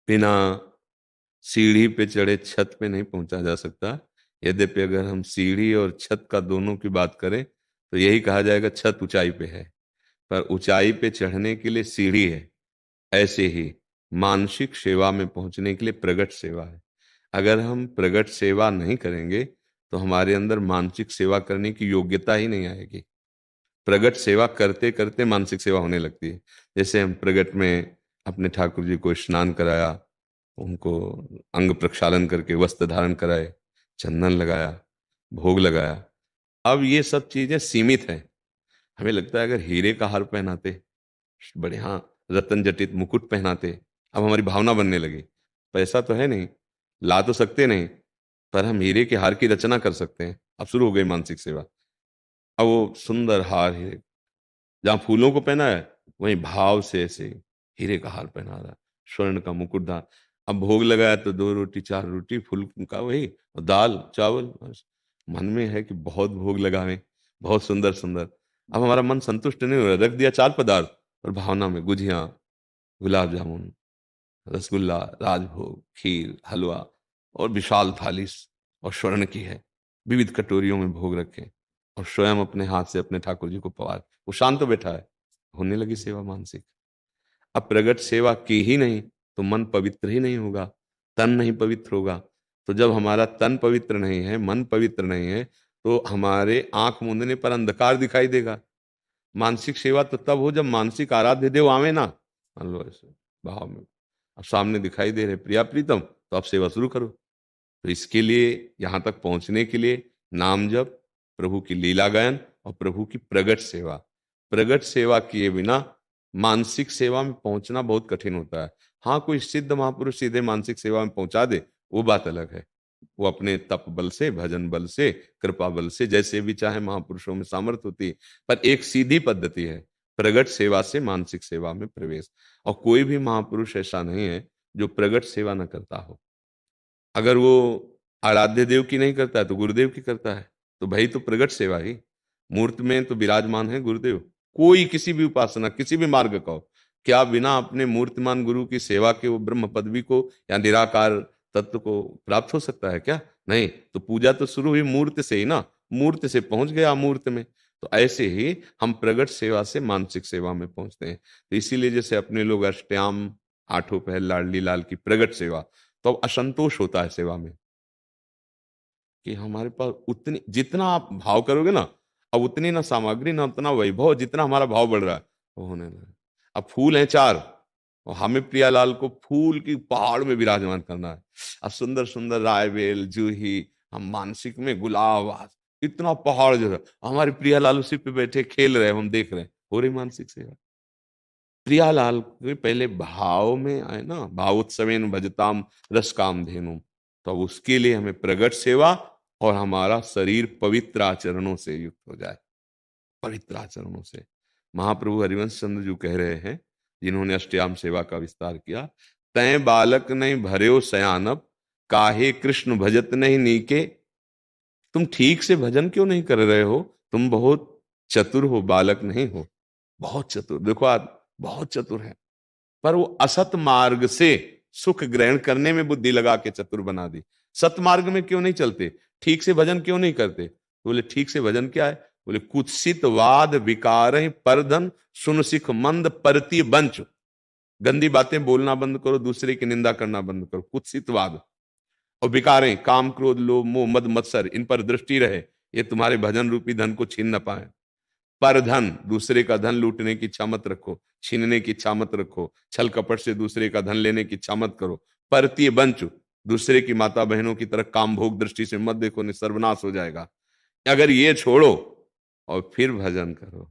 बिना सीढ़ी पे चढ़े छत पे नहीं पहुंचा जा सकता। यद्यपि अगर हम सीढ़ी और छत का दोनों की बात करें तो यही कहा जाएगा छत ऊंचाई पे है, पर ऊंचाई पे चढ़ने के लिए सीढ़ी है। ऐसे ही मानसिक सेवा में पहुंचने के लिए प्रगट सेवा है। अगर हम प्रगट सेवा नहीं करेंगे तो हमारे अंदर मानसिक सेवा करने की योग्यता ही नहीं आएगी। प्रगट सेवा करते करते मानसिक सेवा होने लगती है। जैसे हम प्रगट में अपने ठाकुर जी को स्नान कराया, उनको अंग प्रक्षालन करके वस्त्र धारण कराए, चंदन लगाया, भोग लगाया। अब ये सब चीजें सीमित हैं। हमें लगता है अगर हीरे का हार पहनाते, बड़े हाँ रतन जटित मुकुट पहनाते, अब हमारी भावना बनने लगी। पैसा तो है नहीं, ला तो सकते नहीं, पर हम हीरे के हार की रचना कर सकते हैं। अब शुरू हो गई मानसिक सेवा। अब वो सुंदर हार हीरे, जहाँ फूलों को पहना है वहीं भाव से ऐसे हीरे का हार पहना रहा है, स्वर्ण का मुकुटधार। अब भोग लगाया तो 2 रोटी 4 रोटी फूल का वही, और दाल चावल बस। मन में है कि बहुत भोग लगावें, बहुत सुंदर सुंदर। अब हमारा मन संतुष्ट नहीं हो रहा, रख दिया 4 पदार्थ, और भावना में गुजिया, गुलाब जामुन, रसगुल्ला, राजभोग, खीर, हलवा, और विशाल थाली और स्वर्ण की है, विविध कटोरियों में भोग रखे, और स्वयं अपने हाथ से अपने ठाकुर जी को पवार। वो शांत बैठा है, होने लगी सेवा मानसिक। अब प्रगट सेवा की ही नहीं तो मन पवित्र ही नहीं होगा, तन नहीं पवित्र होगा। तो जब हमारा तन पवित्र नहीं है, मन पवित्र नहीं है, तो हमारे आंख मूंदने पर अंधकार दिखाई देगा। मानसिक सेवा तो तब हो जब मानसिक आराध्य देव आवे ना, मान लो ऐसे भाव में, अब सामने दिखाई दे रहे प्रिया प्रीतम, तो आप सेवा शुरू करो। तो इसके लिए, यहां तक पहुंचने के लिए नाम जप, प्रभु की लीला गायन और प्रभु की प्रगट सेवा। प्रगट सेवा किए बिना मानसिक सेवा में पहुंचना बहुत कठिन होता है। हाँ, कोई सिद्ध महापुरुष सीधे मानसिक सेवा में पहुंचा दे, वो बात अलग है। वो अपने तप बल से, भजन बल से, कृपा बल से, जैसे भी चाहे महापुरुषों में सामर्थ होती है। पर एक सीधी पद्धति है, प्रगट सेवा से मानसिक सेवा में प्रवेश। और कोई भी महापुरुष ऐसा नहीं है जो प्रगट सेवा न करता हो। अगर वो आराध्य देव की नहीं करता है तो गुरुदेव की करता है। तो भाई तो प्रगट सेवा ही, मूर्त में तो विराजमान है गुरुदेव। कोई किसी भी उपासना, किसी भी मार्ग का हो, क्या बिना अपने मूर्तिमान गुरु की सेवा के वो ब्रह्म पदवी को या निराकार तत्व को प्राप्त हो सकता है क्या? नहीं। तो पूजा तो शुरू हुई मूर्त से ही ना, मूर्त से पहुंच गया अमूर्त में। तो ऐसे ही हम प्रगट सेवा से मानसिक सेवा में पहुंचते हैं। तो इसीलिए जैसे अपने लोग अष्टयाम, आठों पहर लाडली लाल की प्रगट सेवा, तो अब असंतोष होता है सेवा में कि हमारे पास उतनी, जितना आप भाव करोगे ना, अब उतनी ना सामग्री ना उतना वैभव, जितना हमारा भाव बढ़ रहा है वो होने लगा। अब फूल हैं 4, और हमें प्रियालाल को फूल की पहाड़ में विराजमान करना है। अब सुंदर सुंदर रायबेल, जूही, हम मानसिक में गुलाब, इतना पहाड़ जो है, हमारे प्रियालाल उसी पे बैठे खेल रहे हैं, हम देख रहे हैं, हो रही मानसिक सेवा। प्रियालाल के पहले भाव में आए ना, भावोत्सवेन भजताम रस काम धेनु। तो अब उसके लिए हमें प्रगट सेवा और हमारा शरीर पवित्र आचरणों से युक्त हो जाए, पवित्र आचरणों से। महाप्रभु हरिवंश चंद्र जी कह रहे हैं, जिन्होंने अष्टयाम सेवा का विस्तार किया, तय बालक नहीं भर्यो सयानब, काहे कृष्ण भजत नहीं नीके। तुम ठीक से भजन क्यों नहीं कर रहे हो? तुम बहुत चतुर हो, बालक नहीं हो, बहुत चतुर। देखो आप बहुत चतुर हैं, पर वो असत मार्ग से सुख ग्रहण करने में बुद्धि लगा के चतुर बना दी। सत मार्ग में क्यों नहीं चलते? ठीक से भजन क्यों नहीं करते? बोले ठीक से भजन क्या है? बोले कुत्सित वाद विकार परधन सुन सिख मंद परती बंच। गंदी बातें बोलना बंद करो, दूसरे की निंदा करना बंद करो, कुत्सित वाद। और विकारें, काम क्रोध लोभ मोह मद मत्सर, इन पर दृष्टि रहे, ये तुम्हारे भजन रूपी धन को छीन न पाए। पर धन, दूसरे का धन लूटने की इच्छा मत रखो, छीनने की इच्छा मत रखो, छल कपट से दूसरे का धन लेने की इच्छा मत करो। परतीय बंचु, दूसरे की माता बहनों की तरह काम भोग दृष्टि से मत देखो, नहीं सर्वनाश हो जाएगा। अगर ये छोड़ो और फिर भजन करो,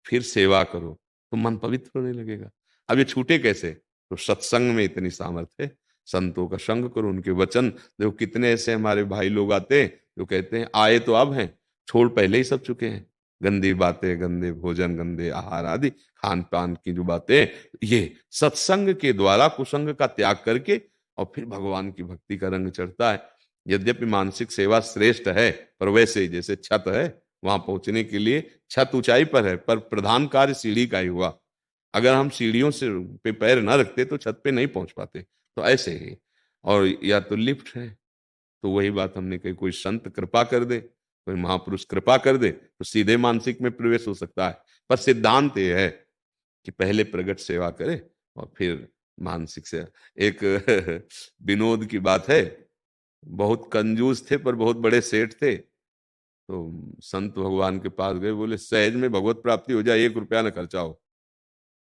फिर सेवा करो, तो मन पवित्र होने लगेगा। अब ये छूटे कैसे? तो सत्संग में इतनी सामर्थ्य है। संतों का संग करो, उनके वचन देखो। कितने ऐसे हमारे भाई लोग आते हैं जो कहते हैं आए तो अब हैं, छोड़ पहले ही सब चुके हैं। गंदी बातें, गंदे भोजन, गंदे आहार आदि खान पान की जो बातें, ये सत्संग के द्वारा कुसंग का त्याग करके और फिर भगवान की भक्ति का रंग चढ़ता है। यद्यपि मानसिक सेवा श्रेष्ठ है, पर वैसे ही जैसे छत है, वहां पहुंचने के लिए छत ऊंचाई पर है, पर प्रधान कार्य सीढ़ी का ही हुआ। अगर हम सीढ़ियों से पे पैर ना रखते तो छत पे नहीं पहुंच पाते। तो ऐसे ही, और या तो लिफ्ट है, तो वही बात हमने कही, कोई संत कृपा कर दे, कोई महापुरुष कृपा कर दे तो सीधे मानसिक में प्रवेश हो सकता है। पर सिद्धांत ये है कि पहले प्रगट सेवा करे और फिर मानसिक सेवा। एक विनोद की बात है, बहुत कंजूस थे पर बहुत बड़े सेठ थे। तो संत भगवान के पास गए, बोले सहज में भगवत प्राप्ति हो जाए, 1 रुपया न खर्चा हो।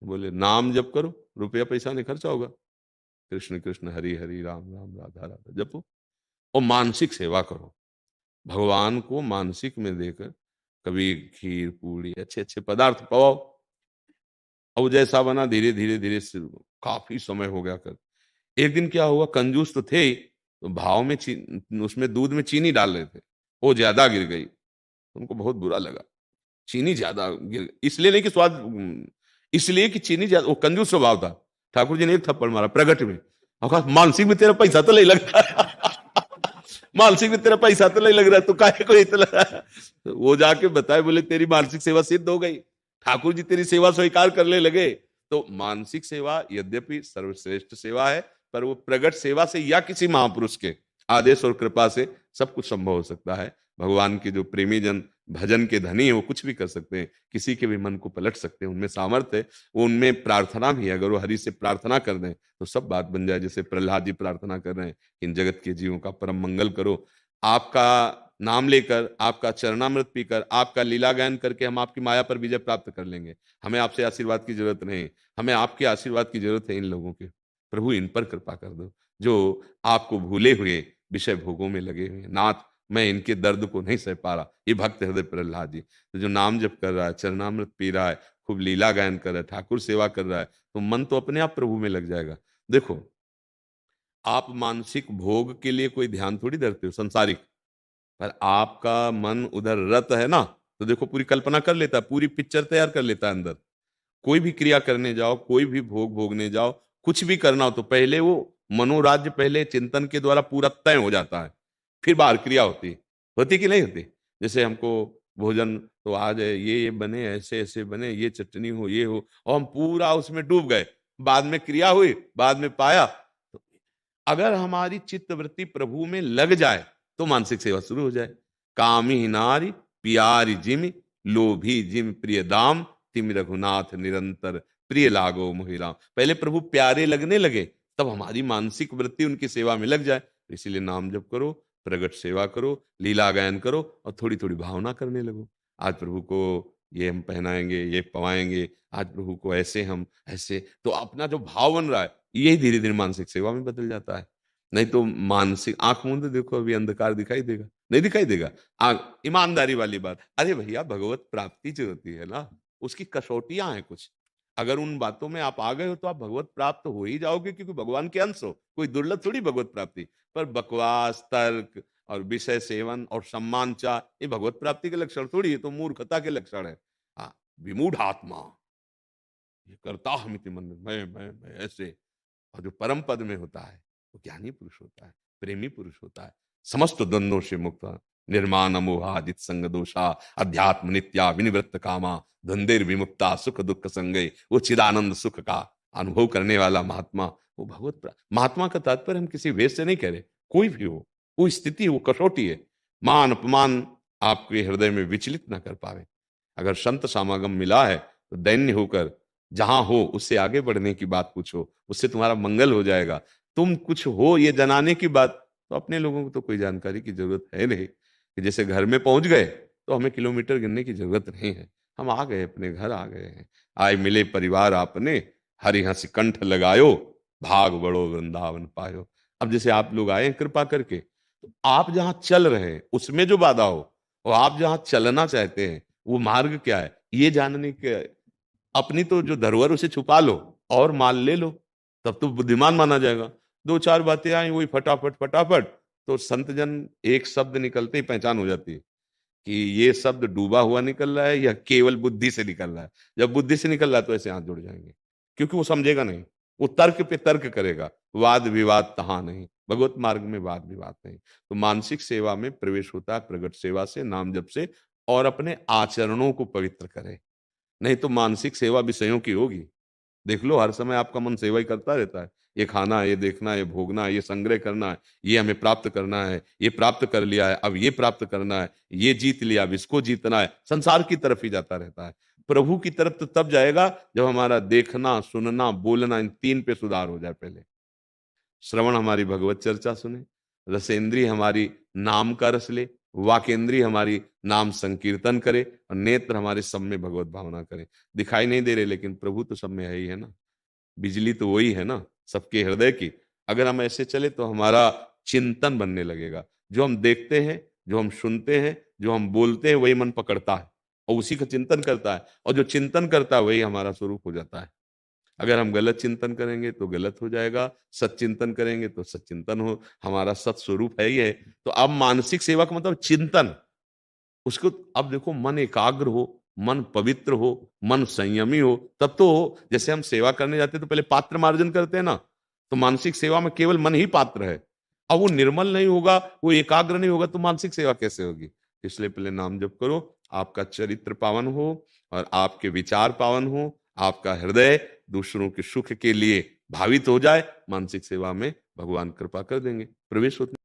बोले नाम जप करो, रुपया पैसा नहीं खर्चा होगा। कृष्ण कृष्ण हरि हरि राम राम राधा राधा जपो, और मानसिक सेवा करो। भगवान को मानसिक में देकर कभी खीर पूरी अच्छे अच्छे पदार्थ पवाओ। अब जैसा बना धीरे धीरे धीरे से काफी समय हो गया कर। एक दिन क्या हुआ, कंजूस तो थे ही, तो भाव में उसमें दूध में चीनी डाल रहे थे, वो ज्यादा गिर गई। उनको बहुत बुरा लगा, चीनी ज्यादा गिर, इसलिए नहीं कि स्वाद, इसलिए कि चीनी ज्यादा, वो कंजूस स्वभाव था। ठाकुर जी ने एक थप्पड़ मारा प्रगट में, और कहा मानसिक में तेरा पैसा तो नहीं लग रहा मानसिक में तेरा पैसा तो नहीं लग रहा, तो काहे को इतना तो वो जाके बताए, बोले तेरी मानसिक सेवा सिद्ध हो गई, ठाकुर जी तेरी सेवा स्वीकार करने लगे। तो मानसिक सेवा यद्यपि सर्वश्रेष्ठ सेवा है, पर वो प्रगट सेवा से या किसी महापुरुष के आदेश और कृपा से सब कुछ संभव हो सकता है। भगवान के जो प्रेमी जन भजन के धनी है वो कुछ भी कर सकते हैं, किसी के भी मन को पलट सकते हैं, उनमें सामर्थ्य है। वो उनमें प्रार्थना भी है, अगर वो हरि से प्रार्थना कर दें तो सब बात बन जाए। जैसे प्रहलाद जी प्रार्थना कर रहे हैं, इन जगत के जीवों का परम मंगल करो, आपका नाम लेकर, आपका चरणामृत पीकर, आपका लीला गायन करके हम आपकी माया पर विजय प्राप्त कर लेंगे। हमें आपसे आशीर्वाद की जरूरत नहीं, हमें आपके आशीर्वाद की जरूरत है इन लोगों के। प्रभु इन पर कृपा कर दो जो आपको भूले हुए विषय भोगों में लगे हुए हैं। नाथ मैं इनके दर्द को नहीं सह पा रहा। ये भक्त हृदय प्रहलाद जी, तो जो नाम जप कर रहा है, चरणामृत पी रहा है, खूब लीला गायन कर रहा है, ठाकुर सेवा कर रहा है, तो मन तो अपने आप प्रभु में लग जाएगा। देखो, आप मानसिक भोग के लिए कोई ध्यान थोड़ी धरते हो संसारिक, पर आपका मन उधर रत है ना, तो देखो पूरी कल्पना कर लेता है, पूरी पिक्चर तैयार कर लेता है अंदर। कोई भी क्रिया करने जाओ, कोई भी भोग भोगने जाओ, कुछ भी करना हो तो पहले वो मनोराज्य पहले चिंतन के द्वारा पूरा तय हो जाता है, फिर बाहर क्रिया होती होती कि नहीं होती। जैसे हमको भोजन तो आज है, ये बने, ऐसे ऐसे बने, ये चटनी हो, ये हो, और हम पूरा उसमें डूब गए। बाद में क्रिया हुई, बाद में पाया। तो अगर हमारी चित्त वृत्ति प्रभु में लग जाए तो मानसिक सेवा शुरू हो जाए। कामी नारी प्यारी जिम, लोभी जिम प्रिय दाम, तिम रघुनाथ निरंतर प्रिय लागो मोहिराम। पहले प्रभु प्यारे लगने लगे, तब हमारी मानसिक वृत्ति उनकी सेवा में लग जाए। तो इसीलिए नाम जप करो, प्रगट सेवा करो, लीला गायन करो, और थोड़ी थोड़ी भावना करने लगो। आज प्रभु को ये हम पहनाएंगे, ये पवाएंगे, आज प्रभु को ऐसे हम ऐसे, तो अपना जो भाव बन रहा है यही धीरे धीरे मानसिक सेवा में बदल जाता है। नहीं तो मानसिक आंख मूंद देखो, अभी अंधकार दिखाई देगा, नहीं दिखाई देगा। ईमानदारी वाली बात, अरे भैया भगवत प्राप्ति जो होती है ना, उसकी कसौटियां हैं कुछ। अगर उन बातों में आप आ गए हो तो आप भगवत प्राप्त हो ही जाओगे, क्योंकि भगवान के अंश हो, कोई दुर्लभ थोड़ी भगवत प्राप्ति। पर बकवास, तर्क और विषय सेवन और सम्मान चाह, ये भगवत प्राप्ति के लक्षण थोड़ी है, तो मूर्खता के लक्षण है। विमूढ़ आत्मा ये करता हमिति मन में, मैं ऐसे। और जो परम पद में होता है वो ज्ञानी पुरुष होता है, प्रेमी पुरुष होता है, समस्त द्वंद्वों से मुक्त, निर्माण मोहादित संग दोषा, अध्यात्म नित्या विनिवृत्त कामा, धंधेर विमुक्ता सुख दुख संगे, वो चिदानंद सुख का अनुभव करने वाला महात्मा, वो महात्मा का तात्पर्य हम किसी वेश से नहीं कह रहे, कोई भी हो, वो स्थिति, वो कसौटी है। मान अपमान आपके हृदय में विचलित ना कर पावे। अगर संत समागम मिला है तो दैन्य होकर जहां हो उससे आगे बढ़ने की बात पूछो, उससे तुम्हारा मंगल हो जाएगा। तुम कुछ हो ये जनाने की बात, तो अपने लोगों को तो कोई जानकारी की जरूरत है नहीं, कि जैसे घर में पहुंच गए तो हमें किलोमीटर गिनने की जरूरत नहीं है, हम आ गए, अपने घर आ गए हैं। आए मिले परिवार आपने, हरि हंसी कंठ लगायो, भाग बड़ो वृंदावन पायो। अब जैसे आप लोग आए हैं कृपा करके, तो आप जहां चल रहे हैं उसमें जो बाधा हो, और आप जहां चलना चाहते हैं वो मार्ग क्या है, ये जानने के, अपनी तो जो धरोहर उसे छुपा लो और माल ले लो, तब तो बुद्धिमान माना जाएगा। दो चार बातें आई वही फटाफट फटाफट, तो संत जन एक शब्द निकलते ही पहचान हो जाती है कि ये शब्द डूबा हुआ निकल रहा है या केवल बुद्धि से निकल रहा है। जब बुद्धि से निकल रहा है तो ऐसे हाथ जुड़ जाएंगे, क्योंकि वो समझेगा नहीं, वो तर्क पे तर्क करेगा। वाद विवाद तहा नहीं, भगवत मार्ग में वाद विवाद नहीं। तो मानसिक सेवा में प्रवेश होता है प्रगट सेवा से, नाम जप से, और अपने आचरणों को पवित्र करे। नहीं तो मानसिक सेवा विषयों की होगी, देख लो, हर समय आपका मन सेवा ही करता रहता है। ये खाना है, ये देखना है, ये भोगना है, ये संग्रह करना है, ये हमें प्राप्त करना है, ये प्राप्त कर लिया है, अब ये प्राप्त करना है, ये जीत लिया, अब इसको जीतना है। संसार की तरफ ही जाता रहता है। प्रभु की तरफ तो तब जाएगा जब हमारा देखना, सुनना, बोलना, इन तीन पे सुधार हो जाए। पहले श्रवण हमारी भगवत चर्चा सुने, रसेंद्रिय हमारी नाम का रस ले, वाकेंद्रिय हमारी नाम संकीर्तन करे, और नेत्र हमारे सब में भगवत भावना करे। दिखाई नहीं दे रहे, लेकिन प्रभु तो सब में है ही है ना। बिजली तो वही है ना, सबके हृदय की। अगर हम ऐसे चले तो हमारा चिंतन बनने लगेगा। जो हम देखते हैं, जो हम सुनते हैं, जो हम बोलते हैं, वही मन पकड़ता है और उसी का चिंतन करता है, और जो चिंतन करता है वही हमारा स्वरूप हो जाता है। अगर हम गलत चिंतन करेंगे तो गलत हो जाएगा, सत चिंतन करेंगे तो सच्चिंतन हो, हमारा सत स्वरूप है ही है। तो अब मानसिक सेवा का मतलब चिंतन। उसको अब देखो, मन एकाग्र हो, मन पवित्र हो, मन संयमी हो, तब तो हो। जैसे हम सेवा करने जाते हैं तो पहले पात्र मार्जन करते हैं ना, तो मानसिक सेवा में केवल मन ही पात्र है। अब वो निर्मल नहीं होगा, वो एकाग्र नहीं होगा, तो मानसिक सेवा कैसे होगी? इसलिए पहले नाम जप करो, आपका चरित्र पावन हो, और आपके विचार पावन हो, आपका हृदय दूसरों के सुख के लिए भावित हो जाए। मानसिक सेवा में भगवान कृपा कर देंगे, प्रवेश होते